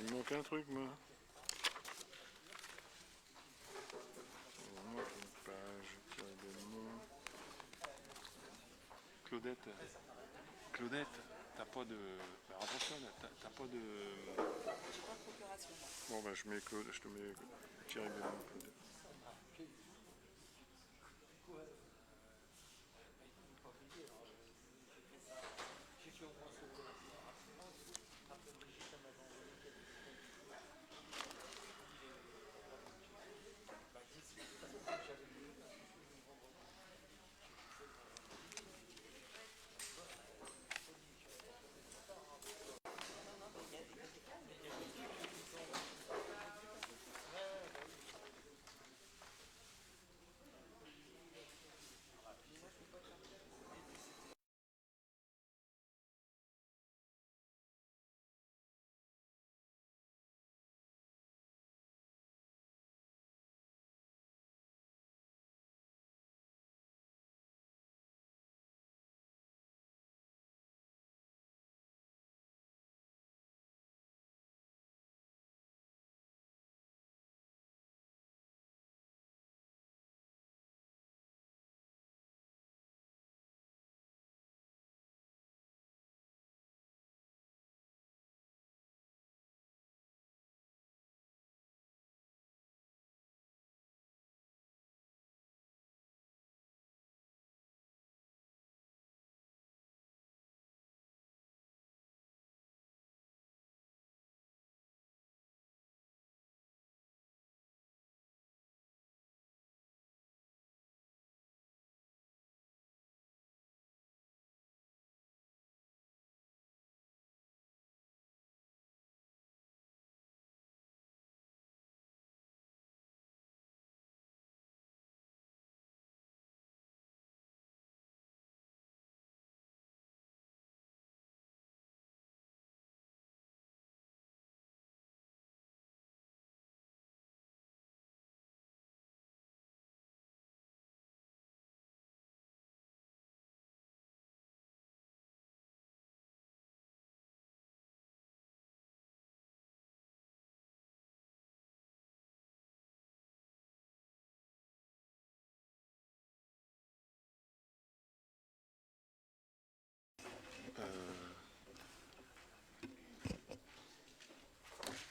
Il me manque un truc, moi. Il manque une page. Claudette. Claudette, t'as pas de. Bah, rapproche-toi là, t'as pas de. Bon, bah, je mets Claude, je te mets Thierry Bellon, Claudette.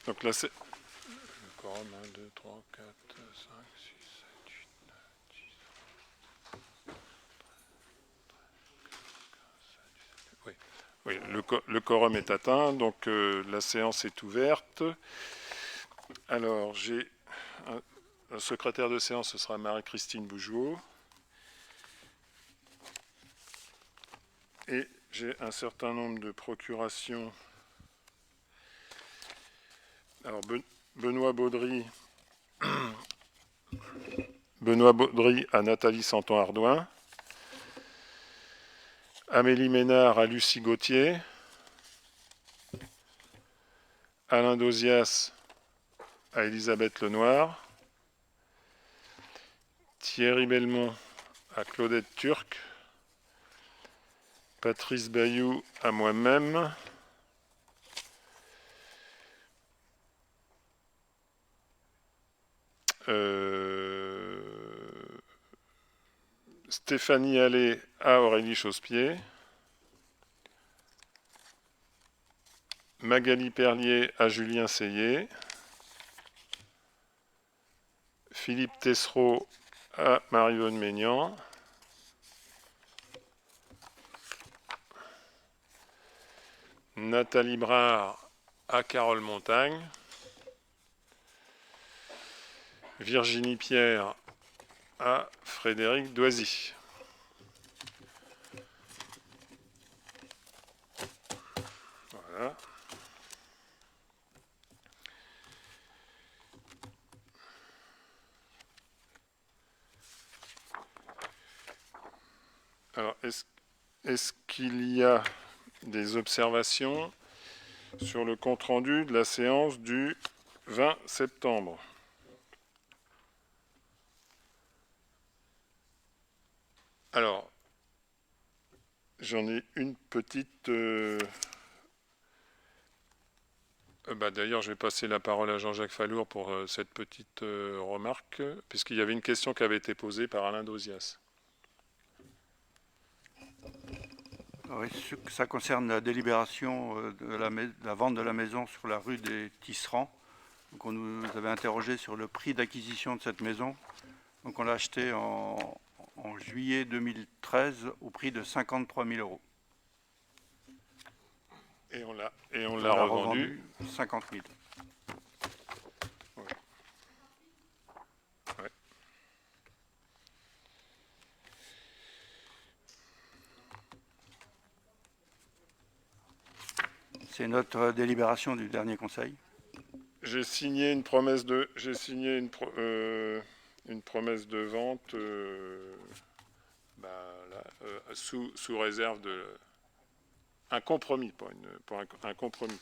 Donc là, c'est. Le quorum, 1, 2, 3, 4, 5, 6, 7, 8, 9, 10. Oui, oui le quorum est atteint, donc la séance est ouverte. Alors, j'ai un secrétaire de séance, ce sera Marie-Christine Bougeot. Et j'ai un certain nombre de procurations. Alors, Benoît Baudry à Nathalie Santon-Ardouin. Amélie Ménard à Lucie Gauthier. Alain Dozias à Elisabeth Lenoir. Thierry Belmont à Claudette Turc. Patrice Bayou à moi-même. Stéphanie Allais à Aurélie Chausse-Pied. Magali Perlier à Julien Seyé. Philippe Tessereau à Marie-Vonne Maignan. Nathalie Brard à Carole Montagne. Virginie Pierre à Frédéric Doisy. Voilà. Alors, est-ce qu'il y a des observations sur le compte-rendu de la séance du 20 septembre? Alors, j'en ai une petite D'ailleurs, je vais passer la parole à Jean-Jacques Fallour pour cette petite remarque, puisqu'il y avait une question qui avait été posée par Alain Dozias. Oui, ça concerne la délibération de la vente de la maison sur la rue des Tisserands. Donc on nous avait interrogé sur le prix d'acquisition de cette maison. Donc on l'a achetée en juillet 2013 au prix de 53 000 euros. Et on Et on l'a l'a revendu. revendu 50 000. Ouais. Ouais. C'est notre délibération du dernier conseil. J'ai signé une promesse de, une promesse de vente sous réserve de un compromis, pas un compromis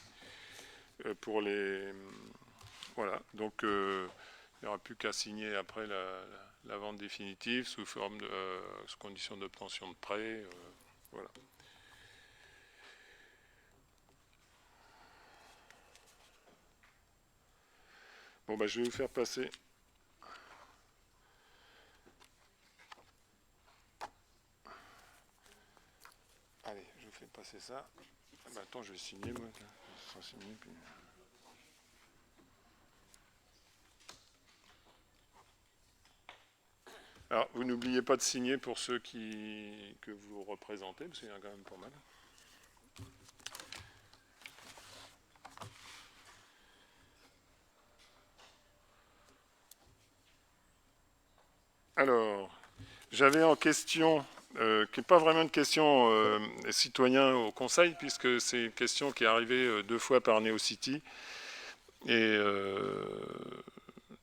pour les voilà. Donc il n'y aura plus qu'à signer après la vente définitive sous forme de sous condition d'obtention de prêt. Voilà. Bon je vais vous faire passer. Allez, je vous fais passer ça. Attends, je vais signer moi. Ça sera signé, puis... Alors, vous n'oubliez pas de signer pour ceux que vous représentez, parce qu'il y en a quand même pas mal. Alors, j'avais en question, qui n'est pas vraiment une question citoyen au Conseil, puisque c'est une question qui est arrivée 2 fois par NeoCity, et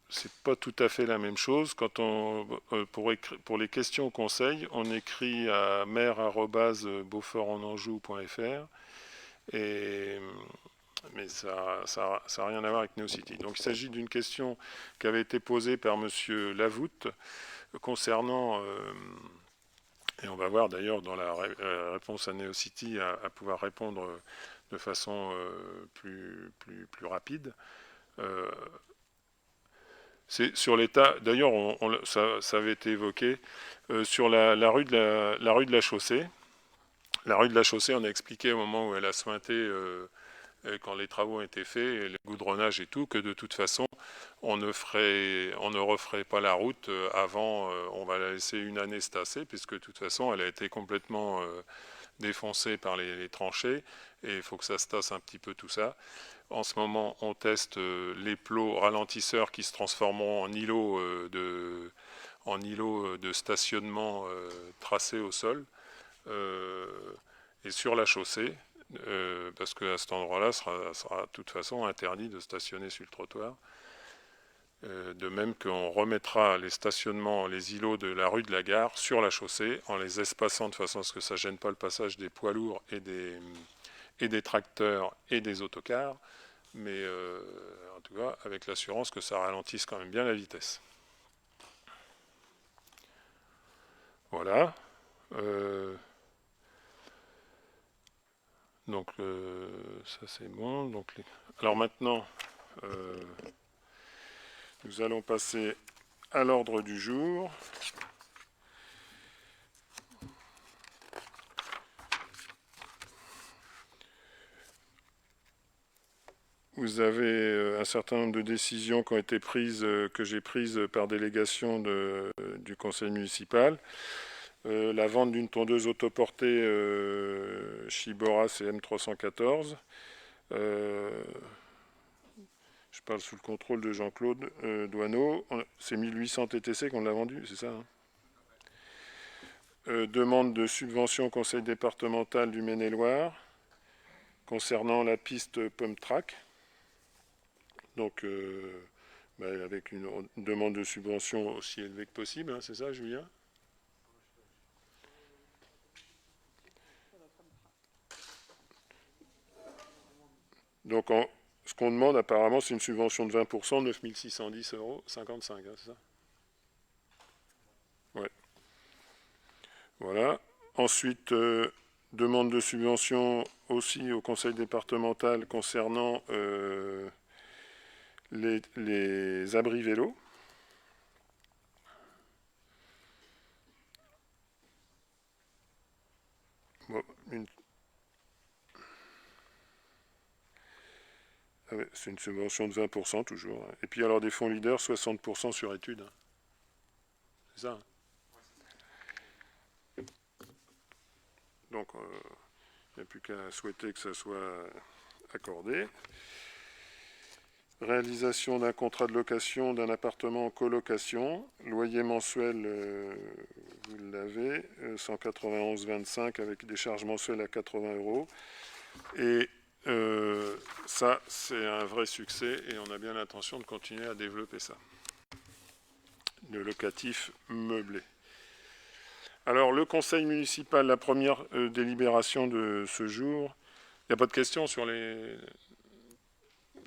c'est pas tout à fait la même chose. Quand pour les questions au Conseil, on écrit à maire@beaufortenanjou.fr, et mais ça n'a rien à voir avec NeoCity. Donc il s'agit d'une question qui avait été posée par Monsieur Lavoute concernant, et on va voir d'ailleurs dans la réponse à NeoCity à pouvoir répondre de façon plus rapide. C'est sur l'état, d'ailleurs ça avait été évoqué, sur la rue de la Chaussée. La rue de la Chaussée, on a expliqué au moment où elle a sointé quand les travaux ont été faits, et le goudronnage et tout, que de toute façon, on ne referait pas la route avant, on va la laisser une année se tasser, puisque de toute façon, elle a été complètement défoncée par les tranchées, et il faut que ça se tasse un petit peu tout ça. En ce moment, on teste les plots ralentisseurs qui se transformeront en îlots de stationnement tracés au sol. Et sur la chaussée, parce qu'à cet endroit-là, sera de toute façon interdit de stationner sur le trottoir. De même qu'on remettra les stationnements, les îlots de la rue de la Gare sur la chaussée, en les espaçant de façon à ce que ça ne gêne pas le passage des poids lourds et des tracteurs et des autocars, mais en tout cas avec l'assurance que ça ralentisse quand même bien la vitesse. Voilà. Donc ça c'est bon. Alors maintenant, nous allons passer à l'ordre du jour. Vous avez un certain nombre de décisions qui ont été prises, que j'ai prises par délégation du conseil municipal. La vente d'une tondeuse autoportée Shibora CM314. Je parle sous le contrôle de Jean-Claude Douaneau. C'est 1800 TTC qu'on l'a vendu, c'est ça, hein? Demande de subvention au conseil départemental du Maine-et-Loire concernant la piste Pump Track. Donc, avec une demande de subvention aussi élevée que possible, hein, c'est ça, Julien? Donc, ce qu'on demande apparemment, c'est une subvention de 20%, 9 610 euros 55, hein, c'est ça? Ouais. Voilà. Ensuite, Demande de subvention aussi au conseil départemental concernant les abris vélos. Bon, ah ouais, c'est une subvention de 20% toujours. Et puis alors des fonds leaders, 60% sur études. C'est ça. Donc il n'y a plus qu'à souhaiter que ça soit accordé. Réalisation d'un contrat de location d'un appartement en colocation. Loyer mensuel, vous l'avez, 191,25 avec des charges mensuelles à 80 €. Et ça, c'est un vrai succès et on a bien l'intention de continuer à développer ça. Le locatif meublé. Alors, le conseil municipal, la première délibération de ce jour, il n'y a pas de questions sur ce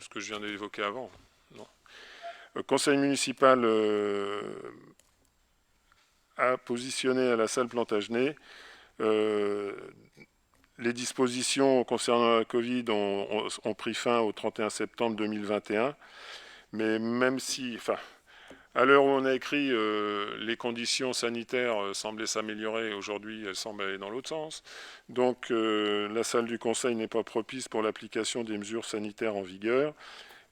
que je viens d'évoquer avant. Non. Le conseil municipal a positionné à la salle Plantagenet les dispositions concernant la Covid ont pris fin au 31 septembre 2021. Mais même si, à l'heure où on a écrit, les conditions sanitaires semblaient s'améliorer, aujourd'hui elles semblent aller dans l'autre sens. Donc la salle du conseil n'est pas propice pour l'application des mesures sanitaires en vigueur.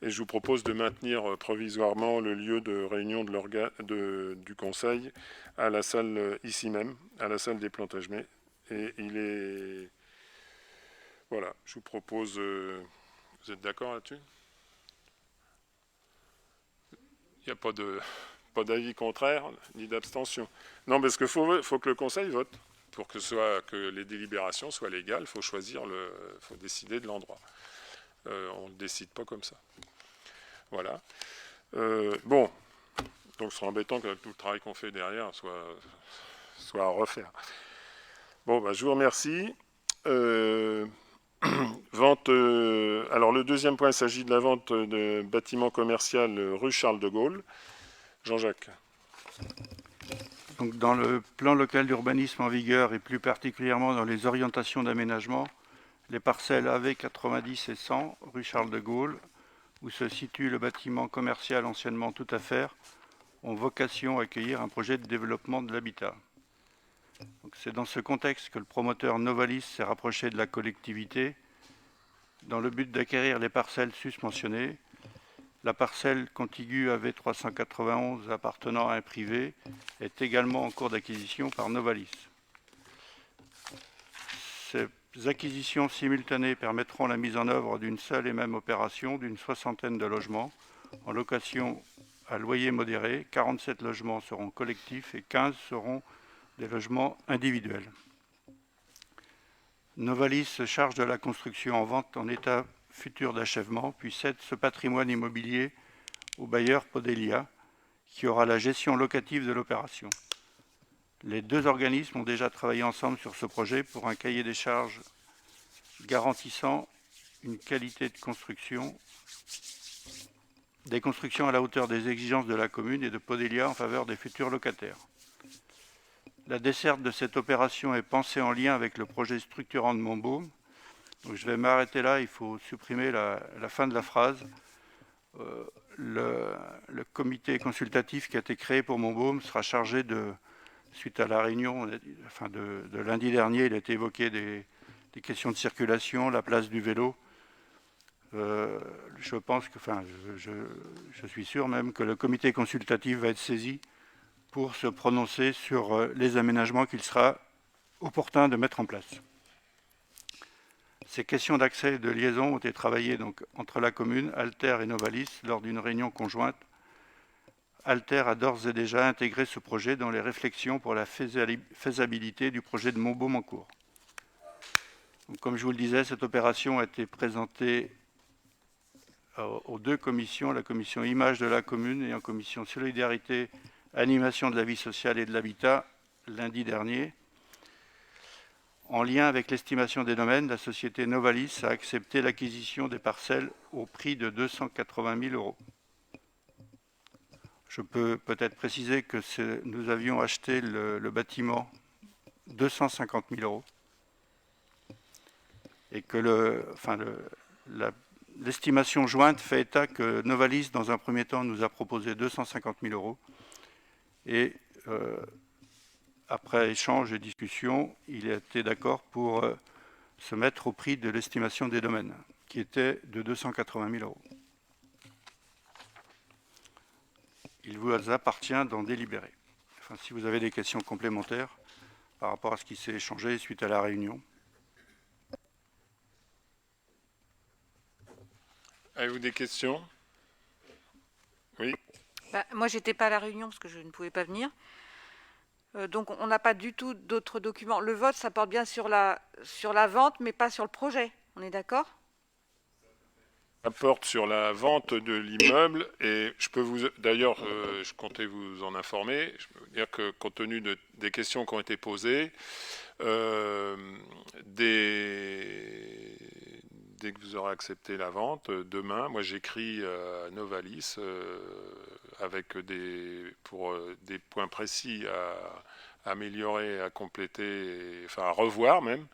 Et je vous propose de maintenir provisoirement le lieu de réunion du conseil à la salle ici même, à la salle des Plantagenets. Et il est... Voilà, je vous propose... vous êtes d'accord là-dessus? Il n'y a pas d'avis contraire ni d'abstention. Non, parce qu'il faut que le conseil vote. Pour que les délibérations soient légales, il faut faut décider de l'endroit. On ne le décide pas comme ça. Voilà. Bon, donc ce sera embêtant que tout le travail qu'on fait derrière soit à refaire. Bon, je vous remercie. Vente. Alors le deuxième point, il s'agit de la vente de bâtiments commerciaux rue Charles de Gaulle. Jean-Jacques. Donc, dans le plan local d'urbanisme en vigueur et plus particulièrement dans les orientations d'aménagement, les parcelles AV 90 et 100 rue Charles de Gaulle, où se situe le bâtiment commercial anciennement Tout Affaires, ont vocation à accueillir un projet de développement de l'habitat. C'est dans ce contexte que le promoteur Novalis s'est rapproché de la collectivité dans le but d'acquérir les parcelles susmentionnées. La parcelle contiguë AV 391 appartenant à un privé est également en cours d'acquisition par Novalis. Ces acquisitions simultanées permettront la mise en œuvre d'une seule et même opération d'une 60aine de logements en location à loyer modéré. 47 logements seront collectifs et 15 seront des logements individuels. Novalis se charge de la construction en vente en état futur d'achèvement, puis cède ce patrimoine immobilier au bailleur Podelia, qui aura la gestion locative de l'opération. Les deux organismes ont déjà travaillé ensemble sur ce projet pour un cahier des charges garantissant une qualité de construction, des constructions à la hauteur des exigences de la commune et de Podelia en faveur des futurs locataires. La desserte de cette opération est pensée en lien avec le projet structurant de Montbaume. Donc je vais m'arrêter là, il faut supprimer la fin de la phrase. Le comité consultatif qui a été créé pour Montbaume sera chargé suite à la réunion de lundi dernier, il a été évoqué des questions de circulation, la place du vélo. Je pense que, je suis sûr même que le comité consultatif va être saisi pour se prononcer sur les aménagements qu'il sera opportun de mettre en place. Ces questions d'accès et de liaison ont été travaillées donc, entre la commune, Alter et Novalis lors d'une réunion conjointe. Alter a d'ores et déjà intégré ce projet dans les réflexions pour la faisabilité du projet de Montbaume en cours. Donc, comme je vous le disais, cette opération a été présentée aux deux commissions, la commission Images de la commune et en commission Solidarité, Animation de la vie sociale et de l'habitat, lundi dernier. En lien avec l'estimation des domaines, la société Novalis a accepté l'acquisition des parcelles au prix de 280 000 €. Je peux peut-être préciser que nous avions acheté le bâtiment 250 000 €. et que l'estimation jointe fait état que Novalis, dans un premier temps, nous a proposé 250 000 euros. Et après échange et discussion, il a été d'accord pour se mettre au prix de l'estimation des domaines, qui était de 280 000 euros. Il vous appartient d'en délibérer. Enfin, si vous avez des questions complémentaires par rapport à ce qui s'est échangé suite à la réunion. Avez-vous des questions? Oui. Moi, j'étais pas à la réunion parce que je ne pouvais pas venir. Donc, on n'a pas du tout d'autres documents. Le vote, ça porte bien sur la vente, mais pas sur le projet. On est d'accord? Ça porte sur la vente de l'immeuble et je peux vous, d'ailleurs, je comptais vous en informer. Je peux vous dire que compte tenu des questions qui ont été posées, dès que vous aurez accepté la vente, demain, moi j'écris à Novalis avec pour des points précis à améliorer, à compléter, enfin à revoir même,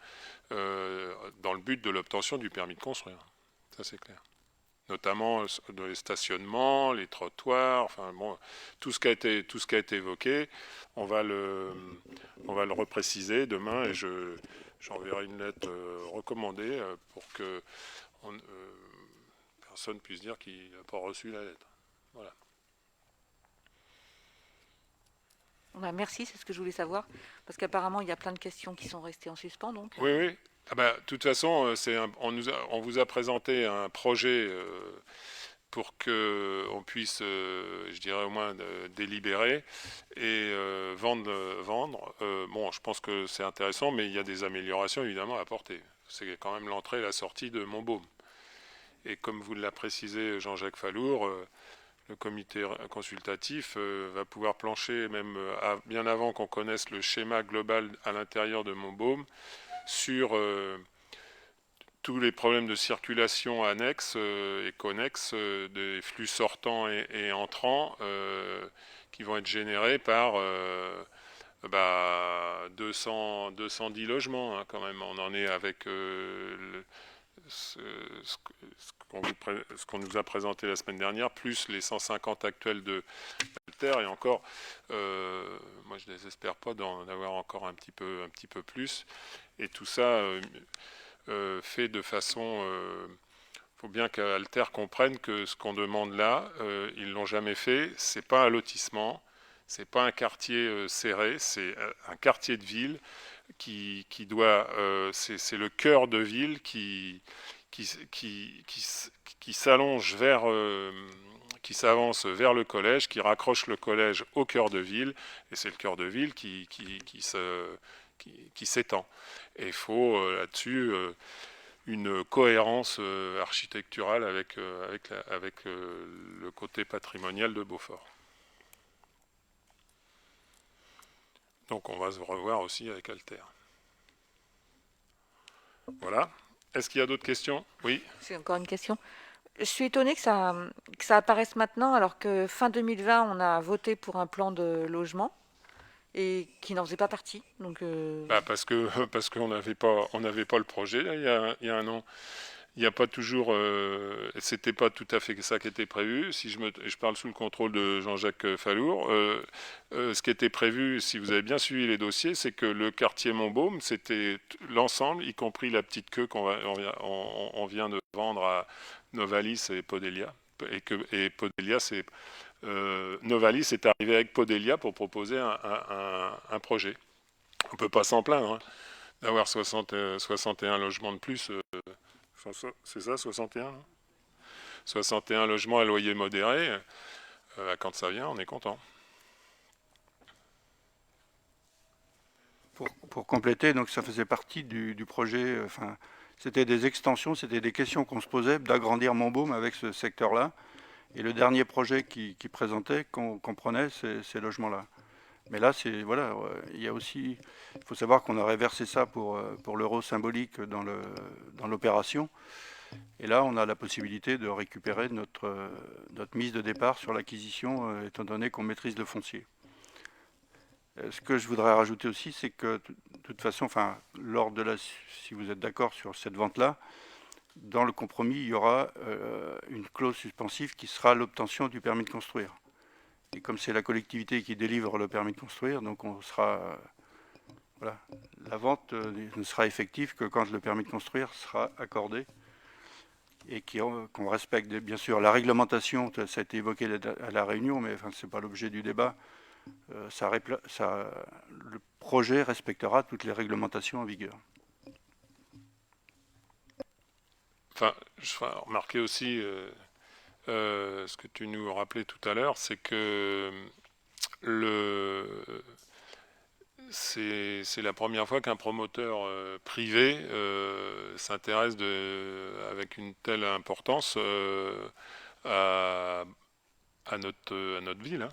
dans le but de l'obtention du permis de construire. Ça c'est clair. Notamment dans les stationnements, les trottoirs, enfin bon, tout ce qui a été évoqué, on va le repréciser demain et j'enverrai une lettre recommandée pour que personne puisse dire qu'il n'a pas reçu la lettre. Voilà. Merci, c'est ce que je voulais savoir. Parce qu'apparemment, il y a plein de questions qui sont restées en suspens. Donc. Oui, oui. Ah bah, de toute façon, on vous a présenté un projet pour qu'on puisse, je dirais au moins, délibérer et vendre. Bon, je pense que c'est intéressant, mais il y a des améliorations évidemment à apporter. C'est quand même l'entrée et la sortie de Montbaume. Et comme vous l'a précisé Jean-Jacques Fallour, le comité consultatif va pouvoir plancher, même bien avant qu'on connaisse le schéma global à l'intérieur de Montbaume, sur tous les problèmes de circulation annexes et connexes des flux sortants et entrants qui vont être générés par 210 logements, hein, quand même. On en est avec ce qu'on nous a présenté la semaine dernière, plus les 150 actuels de Alter, et encore, moi je ne désespère pas d'en avoir encore un petit peu plus, et tout ça fait de façon... faut bien qu'Alter comprenne que ce qu'on demande là, ils l'ont jamais fait, c'est pas un lotissement, c'est pas un quartier serré, c'est un quartier de ville qui doit, c'est le cœur de ville qui s'allonge qui s'avance vers le collège, qui raccroche le collège au cœur de ville, et c'est le cœur de ville qui s'étend. Et il faut là-dessus une cohérence architecturale avec le côté patrimonial de Beaufort. Donc on va se revoir aussi avec Alter. Voilà. Est-ce qu'il y a d'autres questions? Oui. C'est encore une question. Je suis étonnée que ça apparaisse maintenant, alors que fin 2020, on a voté pour un plan de logement et qui n'en faisait pas partie. Donc, parce qu'on n'avait pas le projet là, il y a un an. Il n'y a pas toujours, c'était pas tout à fait ça qui était prévu. Si je parle sous le contrôle de Jean-Jacques Fallour, ce qui était prévu, si vous avez bien suivi les dossiers, c'est que le quartier Montbaume, c'était l'ensemble, y compris la petite queue on vient de vendre à Novalis et Podelia, et Podelia, c'est Novalis est arrivé avec Podelia pour proposer un projet. On peut pas s'en plaindre hein, d'avoir 61 logements de plus. C'est ça, 61 hein 61 logements à loyer modéré. Quand ça vient, on est content. Pour compléter, donc ça faisait partie du projet. C'était des extensions, c'était des questions qu'on se posait d'agrandir Montbaume avec ce secteur-là. Et le dernier projet qui présentait comprenait ces logements-là. Mais là, il y a aussi, il faut savoir qu'on aurait versé ça pour l'euro symbolique dans l'opération. Et là, on a la possibilité de récupérer notre mise de départ sur l'acquisition, étant donné qu'on maîtrise le foncier. Ce que je voudrais rajouter aussi, c'est que de toute façon, enfin, si vous êtes d'accord sur cette vente-là, dans le compromis, il y aura une clause suspensive qui sera l'obtention du permis de construire. Et comme c'est la collectivité qui délivre le permis de construire, donc voilà, la vente ne sera effective que quand le permis de construire sera accordé et qu'on respecte bien sûr la réglementation. Ça a été évoqué à la réunion, mais enfin, ce n'est pas l'objet du débat. Le projet respectera toutes les réglementations en vigueur. Enfin, je ferai remarquer aussi ce que tu nous rappelais tout à l'heure, c'est que c'est la première fois qu'un promoteur privé s'intéresse avec une telle importance à notre ville, hein.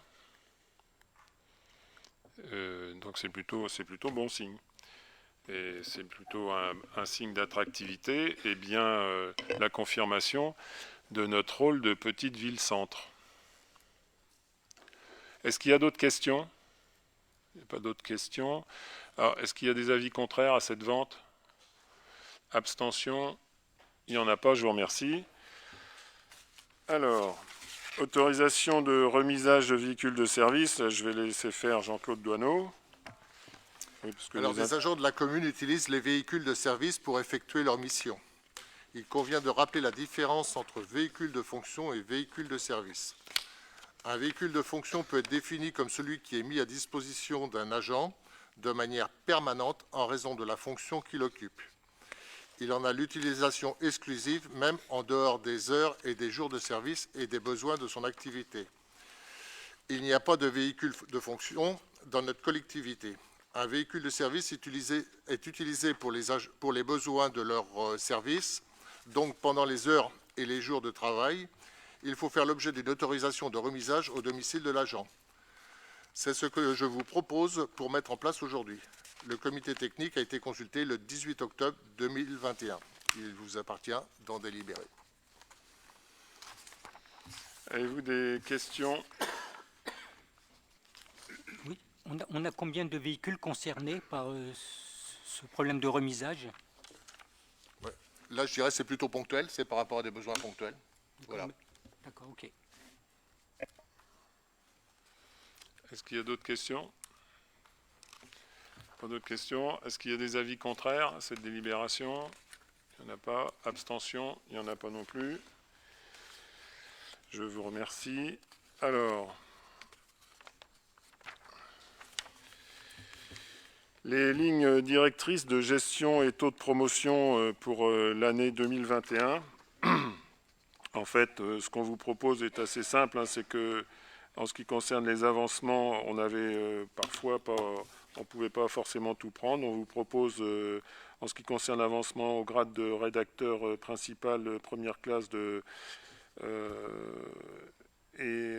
Donc c'est plutôt bon signe. Et c'est plutôt un signe d'attractivité et bien la confirmation de notre rôle de petite ville-centre. Est-ce qu'il y a d'autres questions? Il n'y a pas d'autres questions. Alors, est-ce qu'il y a des avis contraires à cette vente? Abstention? Il n'y en a pas, je vous remercie. Alors, autorisation de remisage de véhicules de service. Là, je vais laisser faire Jean-Claude Doineau. Oui, parce que Alors, les agents de la commune utilisent les véhicules de service pour effectuer leur mission. Il convient de rappeler la différence entre véhicule de fonction et véhicule de service. Un véhicule de fonction peut être défini comme celui qui est mis à disposition d'un agent de manière permanente en raison de la fonction qu'il occupe. Il en a l'utilisation exclusive, même en dehors des heures et des jours de service et des besoins de son activité. Il n'y a pas de véhicule de fonction dans notre collectivité. Un véhicule de service est utilisé pour les besoins de leur service, donc pendant les heures et les jours de travail. Il faut faire l'objet d'une autorisation de remisage au domicile de l'agent. C'est ce que je vous propose pour mettre en place aujourd'hui. Le comité technique a été consulté le 18 octobre 2021. Il vous appartient d'en délibérer. Avez-vous des questions? Oui. On a combien de véhicules concernés par ce problème de remisage? Ouais. Là, je dirais que c'est plutôt ponctuel, c'est par rapport à des besoins ponctuels. Voilà. D'accord, ok. Est-ce qu'il y a d'autres questions? Pas d'autres questions? Est-ce qu'il y a des avis contraires à cette délibération? Il n'y en a pas. Abstention? Il n'y en a pas non plus. Je vous remercie. Alors, les lignes directrices de gestion et taux de promotion pour l'année 2021. En fait, ce qu'on vous propose est assez simple, hein, c'est que en ce qui concerne les avancements, on avait parfois pas, on pouvait pas forcément tout prendre. On vous propose, en ce qui concerne l'avancement au grade de rédacteur principal première classe et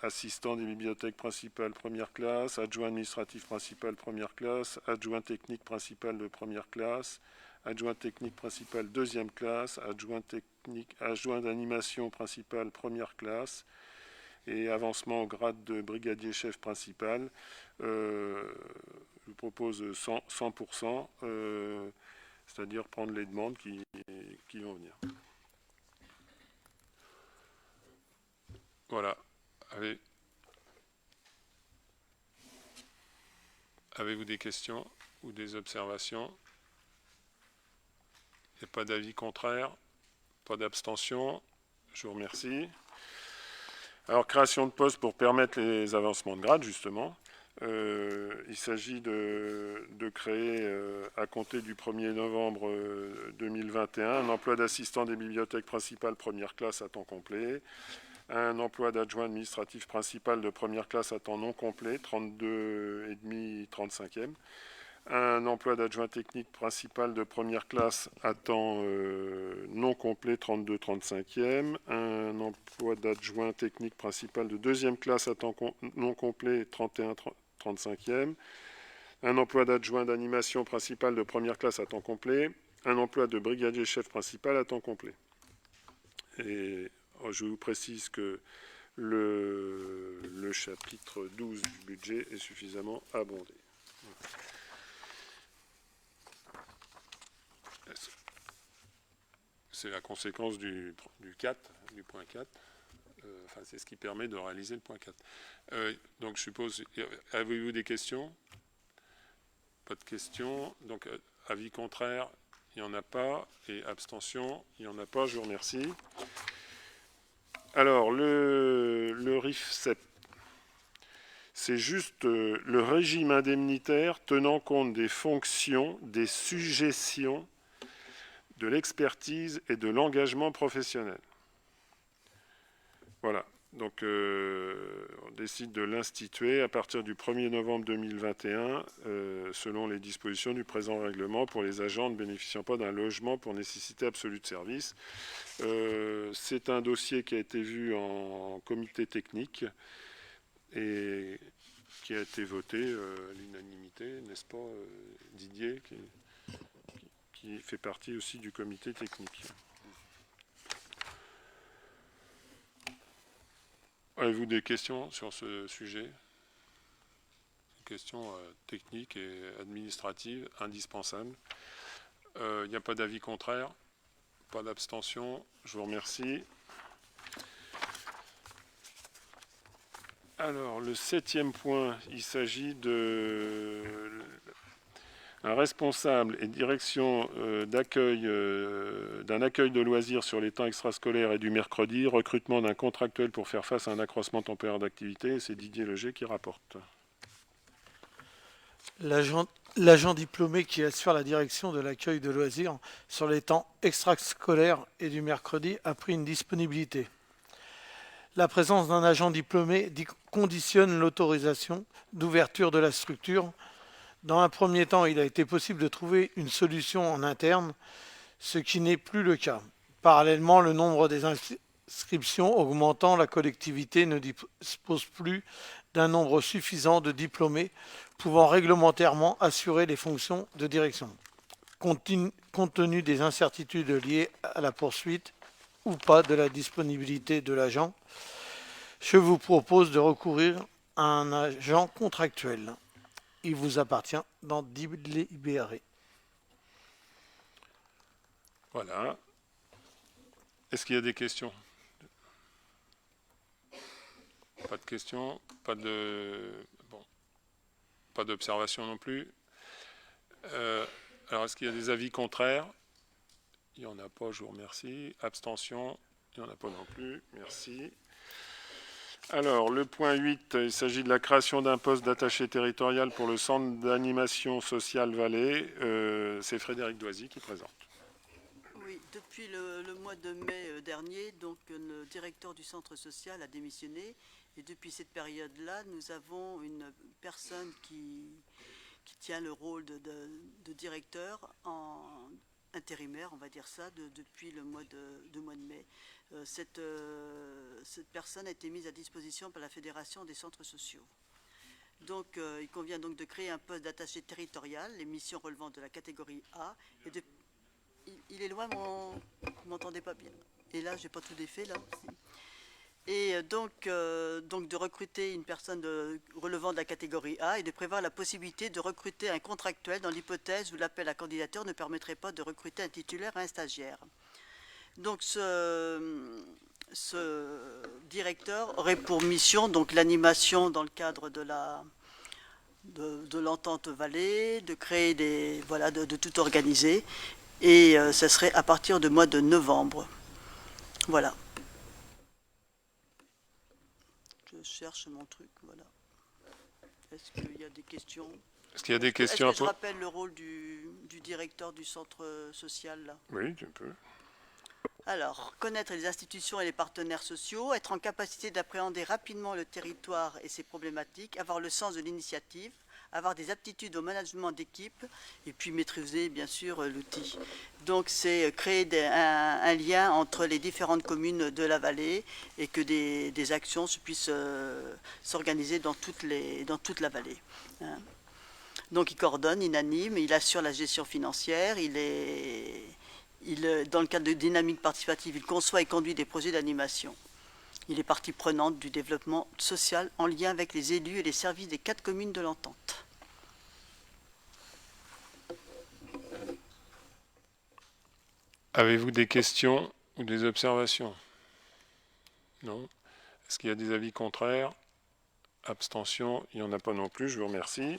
assistant des bibliothèques principales première classe, adjoint administratif principal première classe, adjoint technique principal de première classe, adjoint technique principal deuxième classe, adjoint d'animation principal première classe et avancement au grade de brigadier chef principal. Je vous propose 100%, c'est-à-dire prendre les demandes qui vont venir. Voilà. Avez-vous des questions ou des observations? Il n'y a pas d'avis contraire, pas d'abstention. Je vous remercie. Alors, création de postes pour permettre les avancements de grade, justement. Il s'agit de créer, à compter du 1er novembre 2021, un emploi d'assistant des bibliothèques principales première classe à temps complet, un emploi d'adjoint administratif principal de première classe à temps non complet, 32,5 35e, un emploi d'adjoint technique principal de première classe à temps non complet, 32 35e, un emploi d'adjoint technique principal de deuxième classe à temps non complet, 31 35e, un emploi d'adjoint d'animation principal de première classe à temps complet, un emploi de brigadier chef principal à temps complet. Et je vous précise que le chapitre 12 du budget est suffisamment abondé. C'est la conséquence du 4, du point 4. Enfin, c'est ce qui permet de réaliser le point 4. Donc, je suppose, avez-vous des questions? Pas de questions. Donc, avis contraire, il n'y en a pas. Et abstention, il n'y en a pas. Je vous remercie. Alors, le RIFSEP, c'est juste le régime indemnitaire tenant compte des fonctions, des sujétions, de l'expertise et de l'engagement professionnel. Voilà. Donc, on décide de l'instituer à partir du 1er novembre 2021, selon les dispositions du présent règlement, pour les agents ne bénéficiant pas d'un logement pour nécessité absolue de service. C'est un dossier qui a été vu en comité technique et qui a été voté à l'unanimité, n'est-ce pas, Didier, qui fait partie aussi du comité technique. Avez-vous des questions sur ce sujet? Des questions techniques et administratives indispensables. Il n'y a pas d'avis contraire, pas d'abstention. Je vous remercie. Alors, le 7e point, il s'agit de un responsable et direction d'accueil d'un accueil de loisirs sur les temps extrascolaires et du mercredi, recrutement d'un contractuel pour faire face à un accroissement temporaire d'activité. C'est Didier Leger qui rapporte. L'agent diplômé qui assure la direction de l'accueil de loisirs sur les temps extrascolaires et du mercredi a pris une disponibilité. La présence d'un agent diplômé conditionne l'autorisation d'ouverture de la structure. Dans un premier temps, il a été possible de trouver une solution en interne, ce qui n'est plus le cas. Parallèlement, le nombre des inscriptions augmentant, la collectivité ne dispose plus d'un nombre suffisant de diplômés pouvant réglementairement assurer les fonctions de direction. Compte tenu des incertitudes liées à la poursuite ou pas de la disponibilité de l'agent, je vous propose de recourir à un agent contractuel. Il vous appartient d'en délibérer. Voilà. Est-ce qu'il y a des questions? Pas de questions, pas d'observation non plus. Alors, est-ce qu'il y a des avis contraires? Il n'y en a pas, je vous remercie. Abstention? Il n'y en a pas non plus. Merci. Alors, le point 8, il s'agit de la création d'un poste d'attaché territorial pour le centre d'animation sociale Valais. C'est Frédéric Doisy qui présente. Oui, depuis le mois de mai dernier, donc, le directeur du centre social a démissionné. Et depuis cette période-là, nous avons une personne qui tient le rôle de directeur en intérimaire, on va dire ça, depuis le mois de mai. Cette personne a été mise à disposition par la Fédération des centres sociaux. Donc, il convient donc de créer un poste d'attaché territorial, les missions relevant de la catégorie A. Et il est loin, vous m'entendez pas bien. Et là, j'ai pas tout défait, là. Et donc de recruter une personne relevant de la catégorie A et de prévoir la possibilité de recruter un contractuel dans l'hypothèse où l'appel à candidature ne permettrait pas de recruter un titulaire et un stagiaire. Donc ce directeur aurait pour mission donc l'animation dans le cadre de l'entente Valais, de créer de tout organiser, et ça serait à partir du mois de novembre. Voilà. Je cherche mon truc, voilà. Est-ce qu'il y a des questions? Est-ce qu'il y a des questions? Est-ce que je rappelle le rôle du directeur du centre social là? Oui, tu peux. Alors, connaître les institutions et les partenaires sociaux, être en capacité d'appréhender rapidement le territoire et ses problématiques, avoir le sens de l'initiative, avoir des aptitudes au management d'équipe et puis maîtriser bien sûr l'outil. Donc c'est créer un lien entre les différentes communes de la vallée et que des actions puissent s'organiser dans toute la vallée. Hein. Donc il coordonne, il anime, il assure la gestion financière, dans le cadre de dynamique participative, il conçoit et conduit des projets d'animation. Il est partie prenante du développement social en lien avec les élus et les services des 4 communes de l'entente. Avez-vous des questions ou des observations? Non? Est-ce qu'il y a des avis contraires? Abstention? Il n'y en a pas non plus, je vous remercie.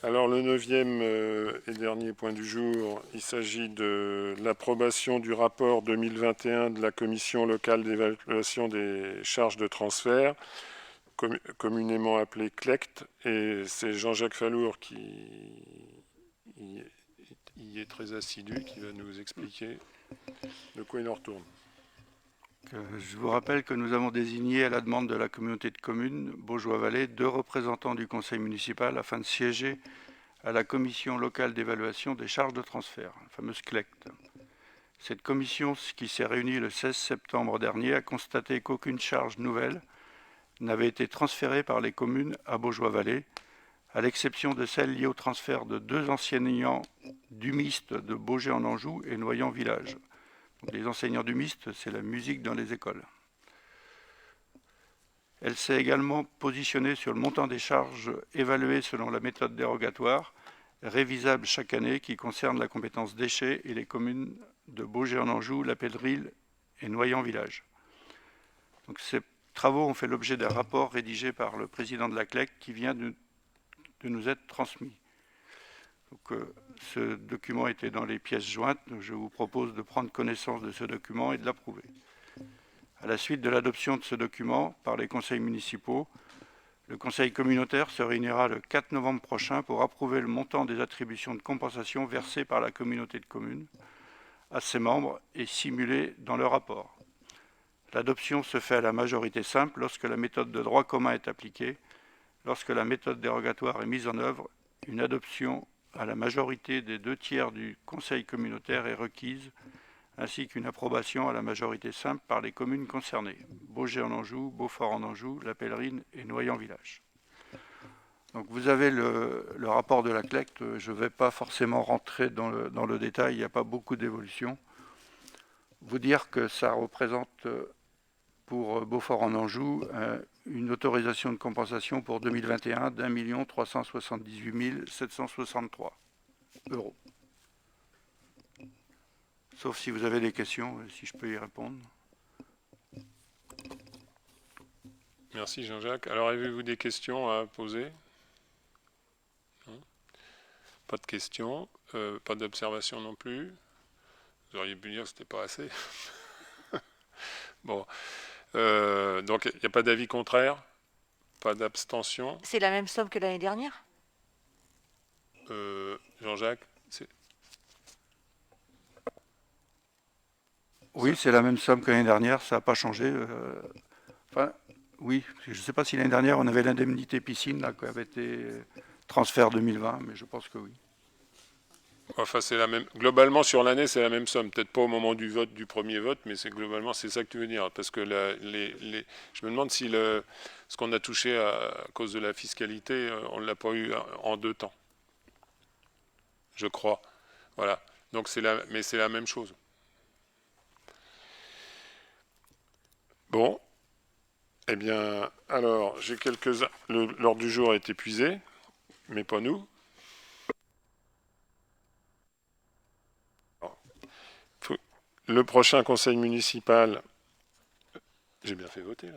Alors le 9e et dernier point du jour, il s'agit de l'approbation du rapport 2021 de la Commission locale d'évaluation des charges de transfert, communément appelée CLECT, et c'est Jean-Jacques Fallour qui y est très assidu, qui va nous expliquer de quoi il en retourne. Je vous rappelle que nous avons désigné à la demande de la communauté de communes Baugeois-Vallée 2 représentants du conseil municipal afin de siéger à la commission locale d'évaluation des charges de transfert, la fameuse CLECT. Cette commission, qui s'est réunie le 16 septembre dernier, a constaté qu'aucune charge nouvelle n'avait été transférée par les communes à Baugeois-Vallée, à l'exception de celle liée au transfert de 2 enseignants du MIST de Baugé-en-Anjou et Noyant-Village. Les enseignants du MIST, c'est la musique dans les écoles. Elle s'est également positionnée sur le montant des charges évaluées selon la méthode dérogatoire, révisable chaque année, qui concerne la compétence déchets et les communes de Baugé-en-Anjou, La Pellerille et Noyant-Village. Donc, ces travaux ont fait l'objet d'un rapport rédigé par le président de la CLEC qui vient de nous être transmis. Donc, ce document était dans les pièces jointes. Je vous propose de prendre connaissance de ce document et de l'approuver. À la suite de l'adoption de ce document par les conseils municipaux, le conseil communautaire se réunira le 4 novembre prochain pour approuver le montant des attributions de compensation versées par la communauté de communes à ses membres et simulées dans le rapport. L'adoption se fait à la majorité simple lorsque la méthode de droit commun est appliquée. Lorsque la méthode dérogatoire est mise en œuvre, une adoption à la majorité des 2/3 du conseil communautaire est requise, ainsi qu'une approbation à la majorité simple par les communes concernées, Baugé-en-Anjou, Beaufort-en-Anjou, La Pellerine et Noyant-Village. Donc vous avez le rapport de la CLECT. Je ne vais pas forcément rentrer dans le détail, il n'y a pas beaucoup d'évolution. Vous dire que ça représente pour Beaufort-en-Anjou une autorisation de compensation pour 2021 d'1 378 763 €. Sauf si vous avez des questions, si je peux y répondre. Merci Jean-Jacques. Alors avez-vous des questions à poser? Non? Pas de questions, pas d'observation non plus. Vous auriez pu dire que c'était pas assez. Bon. Donc, il n'y a pas d'avis contraire, pas d'abstention. C'est la même somme que l'année dernière? Jean-Jacques, oui, c'est la même somme que l'année dernière, ça n'a pas changé. Enfin, oui, je ne sais pas si l'année dernière, on avait l'indemnité piscine là, qui avait été transfert 2020, mais je pense que oui. enfin, c'est la même. Globalement, sur l'année, c'est la même somme. Peut-être pas au moment du vote, du premier vote, mais c'est globalement, c'est ça que tu veux dire. Parce que je me demande si ce qu'on a touché à cause de la fiscalité, on ne l'a pas eu en 2 temps. Je crois. Voilà. Donc mais c'est la même chose. Bon. Eh bien, alors, j'ai quelques-uns. L'ordre du jour est épuisé, mais pas nous. Le prochain conseil municipal, j'ai bien fait voter, là,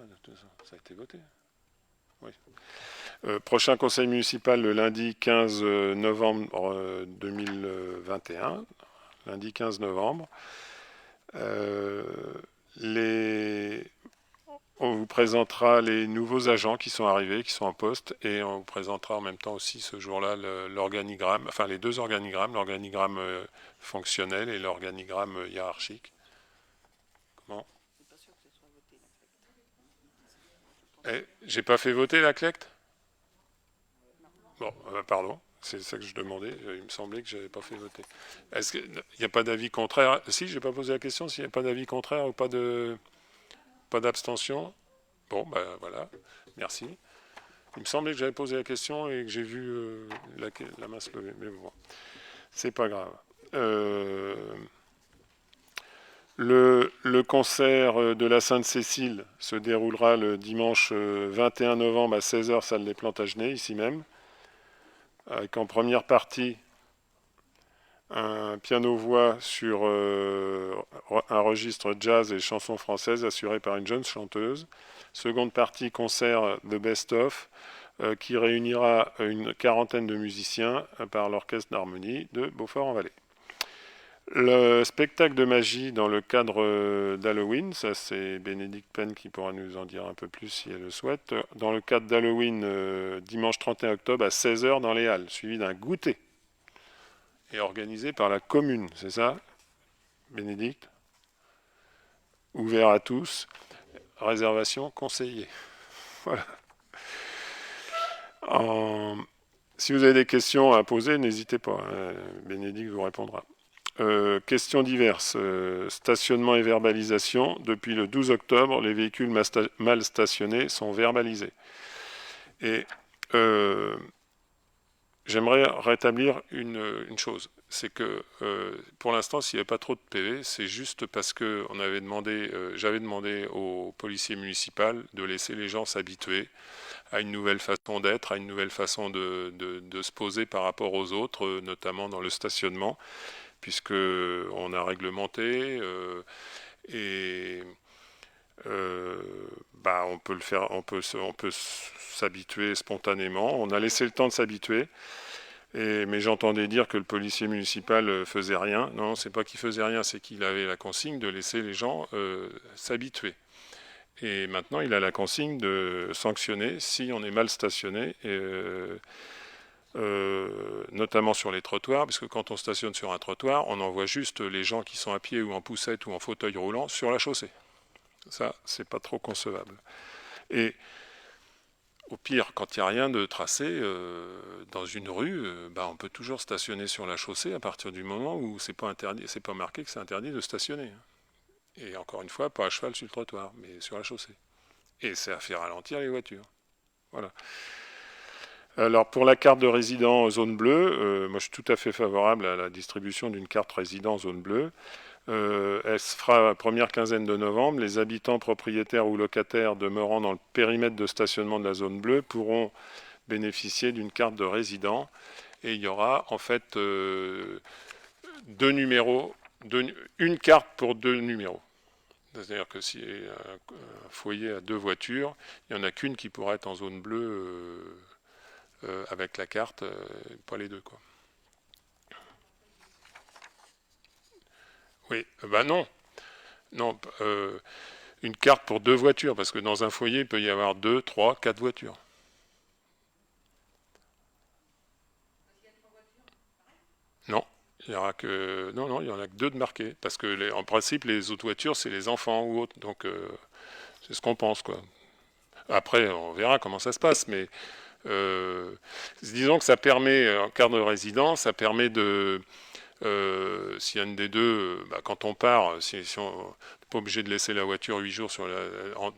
ça a été voté. Oui. Prochain conseil municipal le lundi 15 novembre 2021, lundi 15 novembre. On vous présentera les nouveaux agents qui sont arrivés, qui sont en poste, et on vous présentera en même temps aussi ce jour-là l'organigramme, enfin les 2 organigrammes, l'organigramme fonctionnel et l'organigramme hiérarchique. Comment? J'ai pas fait voter la CLECT? Bon, pardon, c'est ça que je demandais. Il me semblait que j'avais pas fait voter. Est-ce qu'il n'y a pas d'avis contraire? Si, j'ai pas posé la question, s'il n'y a pas d'avis contraire ou pas d'abstention. Bon, ben voilà, merci. Il me semblait que j'avais posé la question et que j'ai vu la main se lever, mais bon, c'est pas grave. Le concert de la Sainte-Cécile se déroulera le dimanche 21 novembre à 16h, salle des Plantagenets, ici même, avec en première partie un piano-voix sur un registre jazz et chansons françaises assuré par une jeune chanteuse. Seconde partie, concert The Best Of, qui réunira une quarantaine de musiciens par l'Orchestre d'Harmonie de Beaufort-en-Vallée. Le spectacle de magie dans le cadre d'Halloween, ça c'est Bénédicte Penn qui pourra nous en dire un peu plus si elle le souhaite. Dans le cadre d'Halloween, dimanche 31 octobre à 16h dans les Halles, suivi d'un goûter. Et organisé par la commune, c'est ça, Bénédicte? Ouvert à tous, réservation conseillée. Voilà. Si vous avez des questions à poser, n'hésitez pas, Bénédicte vous répondra. Questions diverses. Stationnement et verbalisation. Depuis le 12 octobre, les véhicules mal stationnés sont verbalisés. Et j'aimerais rétablir une chose. C'est que pour l'instant, s'il n'y avait pas trop de PV, c'est juste parce que j'avais demandé aux policiers municipaux de laisser les gens s'habituer à une nouvelle façon d'être, à une nouvelle façon de se poser par rapport aux autres, notamment dans le stationnement, puisque on a réglementé et on peut le faire, on peut s'habituer spontanément. On a laissé le temps de s'habituer. Mais j'entendais dire que le policier municipal faisait rien. Non, c'est pas qu'il faisait rien, c'est qu'il avait la consigne de laisser les gens s'habituer. Et maintenant, il a la consigne de sanctionner si on est mal stationné, notamment sur les trottoirs, parce que quand on stationne sur un trottoir, on envoie juste les gens qui sont à pied ou en poussette ou en fauteuil roulant sur la chaussée. Ça, c'est pas trop concevable. Et au pire, quand il n'y a rien de tracé dans une rue, on peut toujours stationner sur la chaussée à partir du moment où c'est pas marqué que c'est interdit de stationner. Et encore une fois, pas à cheval sur le trottoir, mais sur la chaussée. Et ça fait ralentir les voitures. Voilà. Alors pour la carte de résident zone bleue, moi je suis tout à fait favorable à la distribution d'une carte résident zone bleue. Elle se fera la première quinzaine de novembre. Les habitants, propriétaires ou locataires demeurant dans le périmètre de stationnement de la zone bleue pourront bénéficier d'une carte de résident. Et il y aura en fait deux numéros, une carte pour deux numéros. C'est-à-dire que si un foyer a deux voitures, il n'y en a qu'une qui pourra être en zone bleue avec la carte, pas les deux, quoi. Oui, non. Non, une carte pour deux voitures, parce que dans un foyer, il peut y avoir 2, 3, 4 voitures. Non, il y aura que non, il y en a que 2 de marqués, parce que en principe, les autres voitures, c'est les enfants ou autres, donc c'est ce qu'on pense, quoi. Après, on verra comment ça se passe, mais disons que ça permet, en carte de résident, ça permet de s'il y a une des deux, quand on part, si on n'est pas obligé de laisser la voiture 8 jours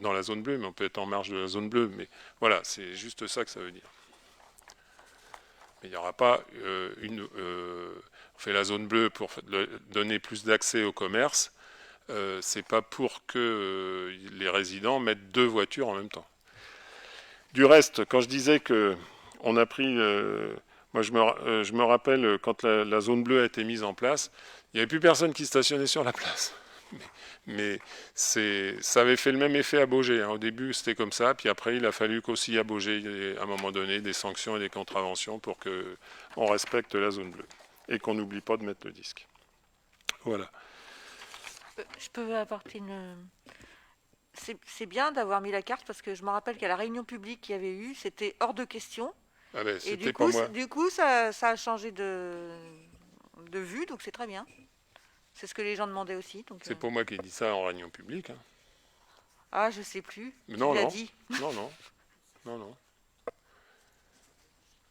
dans la zone bleue, mais on peut être en marge de la zone bleue. Mais voilà, c'est juste ça que ça veut dire. Mais il n'y aura pas on fait la zone bleue pour donner plus d'accès au commerce. C'est pas pour que les résidents mettent 2 voitures en même temps. Du reste, quand je disais que on a pris moi, je me rappelle quand la zone bleue a été mise en place, il n'y avait plus personne qui stationnait sur la place. Mais ça avait fait le même effet à Baugé. Au début, c'était comme ça, puis après, il a fallu qu'aussi à Baugé, il y ait à un moment donné, des sanctions et des contraventions pour qu'on respecte la zone bleue et qu'on n'oublie pas de mettre le disque. Voilà. Je peux apporter une... C'est bien d'avoir mis la carte parce que je me rappelle qu'à la réunion publique qu'il y avait eu, c'était hors de question. Ah ben, Et du coup, ça a changé de vue, donc c'est très bien. C'est ce que les gens demandaient aussi. C'est pas moi qui ai dit ça en réunion publique. Hein. Ah, je sais plus. Non, tu l'as dit.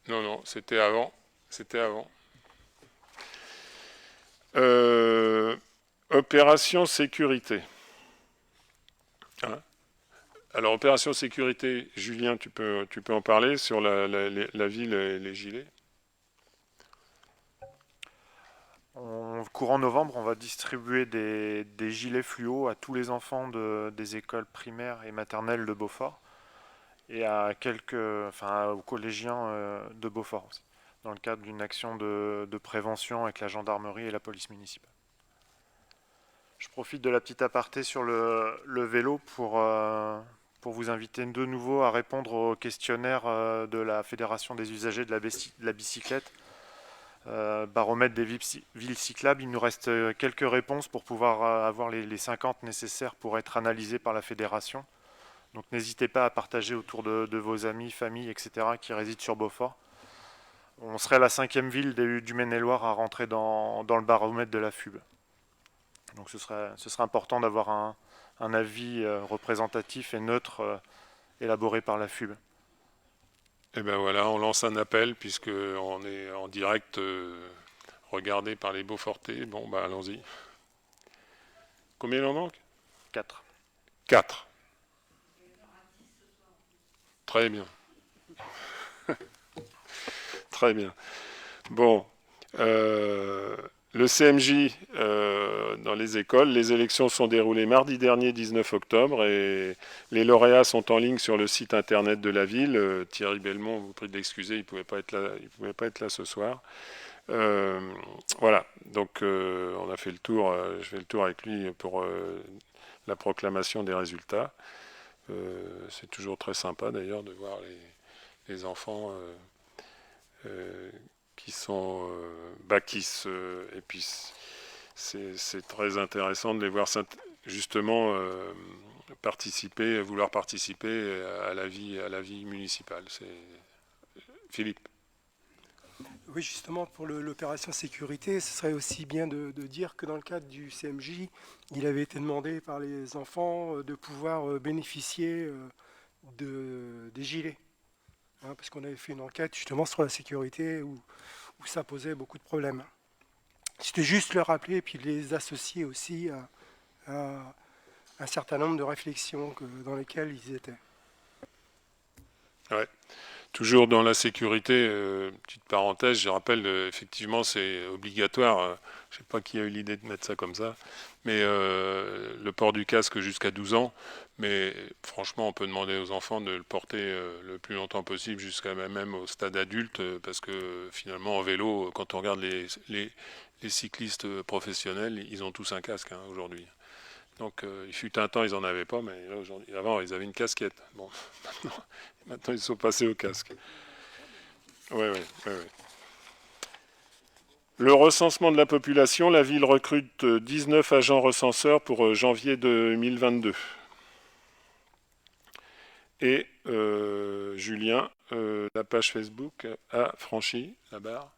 Non, c'était avant. Opération sécurité. Hein? Alors, opération sécurité, Julien, tu peux en parler sur la ville et les gilets. Courant novembre, on va distribuer des gilets fluo à tous les enfants des écoles primaires et maternelles de Beaufort et à aux collégiens de Beaufort aussi, dans le cadre d'une action de prévention avec la gendarmerie et la police municipale. Je profite de la petite aparté sur le vélo pour vous inviter de nouveau à répondre au questionnaire de la Fédération des usagers de la bicyclette. Baromètre des villes cyclables, il nous reste quelques réponses pour pouvoir avoir les 50 nécessaires pour être analysés par la fédération. Donc n'hésitez pas à partager autour de vos amis, familles, etc. qui résident sur Beaufort. On serait la 5e ville du Maine-et-Loire à rentrer dans le baromètre de la FUB. Donc ce serait important d'avoir un avis représentatif et neutre élaboré par la FUB. Et ben voilà, on lance un appel puisqu'on est en direct regardé par les Beaufortais. Bon, bah allons-y. Combien il en manque? 4. 4. Très bien. Très bien. Bon, le CMJ dans les écoles, les élections sont déroulées mardi dernier, 19 octobre, et les lauréats sont en ligne sur le site internet de la ville. Thierry Belmont, vous prie de l'excuser, il ne pouvait pas être là ce soir. Voilà, donc on a fait le tour, je fais le tour avec lui pour la proclamation des résultats. C'est toujours très sympa d'ailleurs de voir les enfants qui sont et puis c'est très intéressant de les voir justement vouloir participer à la vie municipale. C'est Philippe. Oui, justement, pour l'opération sécurité, ce serait aussi bien de dire que dans le cadre du CMJ, il avait été demandé par les enfants de pouvoir bénéficier des gilets. Hein, parce qu'on avait fait une enquête justement sur la sécurité où ça posait beaucoup de problèmes. C'était juste le rappeler et puis les associer aussi à un certain nombre de réflexions dans lesquelles ils étaient. Ouais. Toujours dans la sécurité, petite parenthèse, je rappelle, effectivement, c'est obligatoire. Je ne sais pas qui a eu l'idée de mettre ça comme ça, mais le port du casque jusqu'à 12 ans. Mais franchement, on peut demander aux enfants de le porter le plus longtemps possible, jusqu'à même au stade adulte, parce que finalement, en vélo, quand on regarde les cyclistes professionnels, ils ont tous un casque aujourd'hui. Donc il fut un temps, ils n'en avaient pas, mais là, aujourd'hui, avant, ils avaient une casquette. Bon, maintenant ils sont passés au casque. Ouais. Le recensement de la population, la ville recrute 19 agents recenseurs pour janvier 2022. Et Julien, la page Facebook a franchi la barre.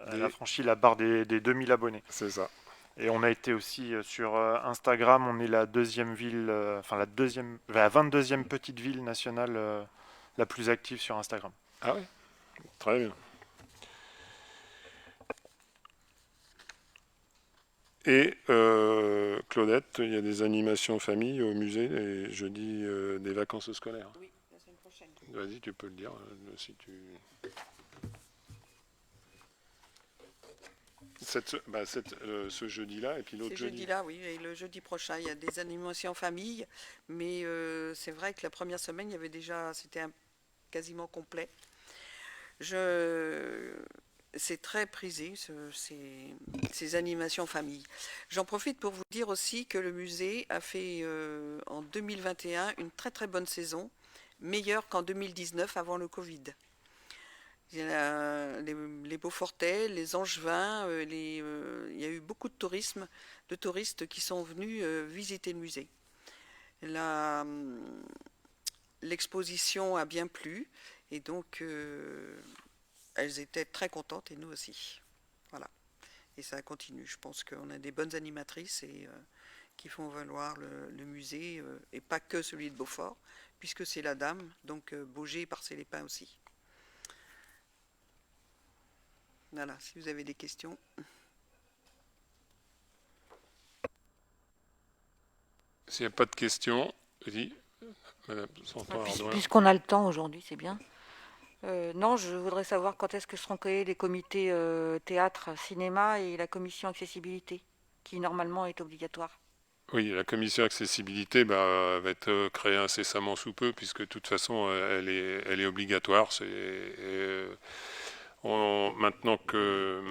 Elle a franchi la barre des 2000 abonnés. C'est ça. Et on a été aussi sur Instagram, on est la deuxième ville, la 22e petite ville nationale la plus active sur Instagram. Ah oui, très bien. Et Claudette, il y a des animations famille au musée et jeudi des vacances scolaires. Oui, la semaine prochaine. Vas-y, tu peux le dire si tu... ce jeudi-là et puis l'autre jeudi. Jeudi-là, oui, et le jeudi prochain, il y a des animations en famille, mais c'est vrai que la première semaine, c'était quasiment complet. C'est très prisé, ces animations en famille. J'en profite pour vous dire aussi que le musée a fait en 2021 une très très bonne saison, meilleure qu'en 2019 avant le Covid. Il y a les Beaufortais, les Angevins, il y a eu beaucoup de touristes qui sont venus visiter le musée. L'exposition a bien plu et donc elles étaient très contentes et nous aussi. Voilà. Et ça continue. Je pense qu'on a des bonnes animatrices qui font valoir le musée et pas que celui de Beaufort, puisque c'est la dame, donc Baugé et Parcé-les-Pins aussi. Voilà, si vous avez des questions. S'il n'y a pas de questions, vas-y, Madame Santon-Ardouin. Puisqu'on a le temps aujourd'hui, c'est bien. Non, je voudrais savoir quand est-ce que seront créés les comités théâtre, cinéma et la commission accessibilité, qui normalement est obligatoire. Oui, la commission accessibilité va être créée incessamment sous peu, puisque de toute façon, elle est obligatoire. Maintenant que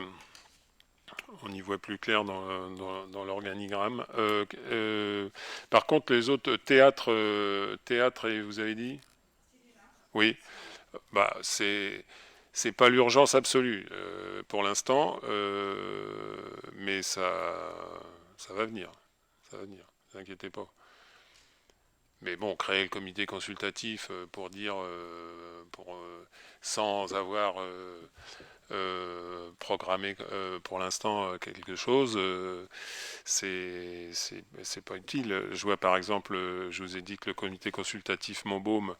on y voit plus clair dans l'organigramme. Par contre, les autres théâtre et vous avez dit? Oui, bah c'est pas l'urgence absolue pour l'instant, mais ça va venir. Ça va venir, ne vous inquiétez pas. Mais bon, créer le comité consultatif pour dire, sans avoir programmé pour l'instant quelque chose, c'est pas utile. Je vois par exemple, je vous ai dit que le comité consultatif Montbaume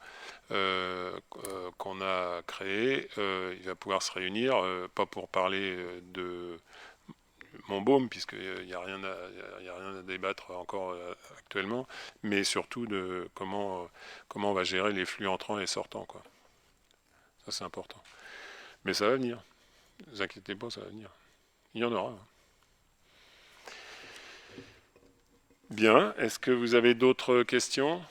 qu'on a créé, il va pouvoir se réunir, pas pour parler de Montbaume, puisqu'il n'y a rien à débattre encore actuellement, mais surtout de comment on va gérer les flux entrants et sortants, quoi. Ça, c'est important. Mais ça va venir. Ne vous inquiétez pas, ça va venir. Il y en aura. Bien. Est-ce que vous avez d'autres questions?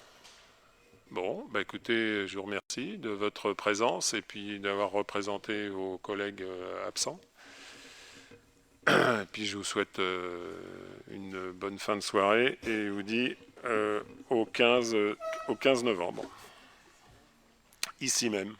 Bon, bah écoutez, je vous remercie de votre présence et puis d'avoir représenté vos collègues absents. Et puis je vous souhaite une bonne fin de soirée et vous dis au 15 novembre, ici même.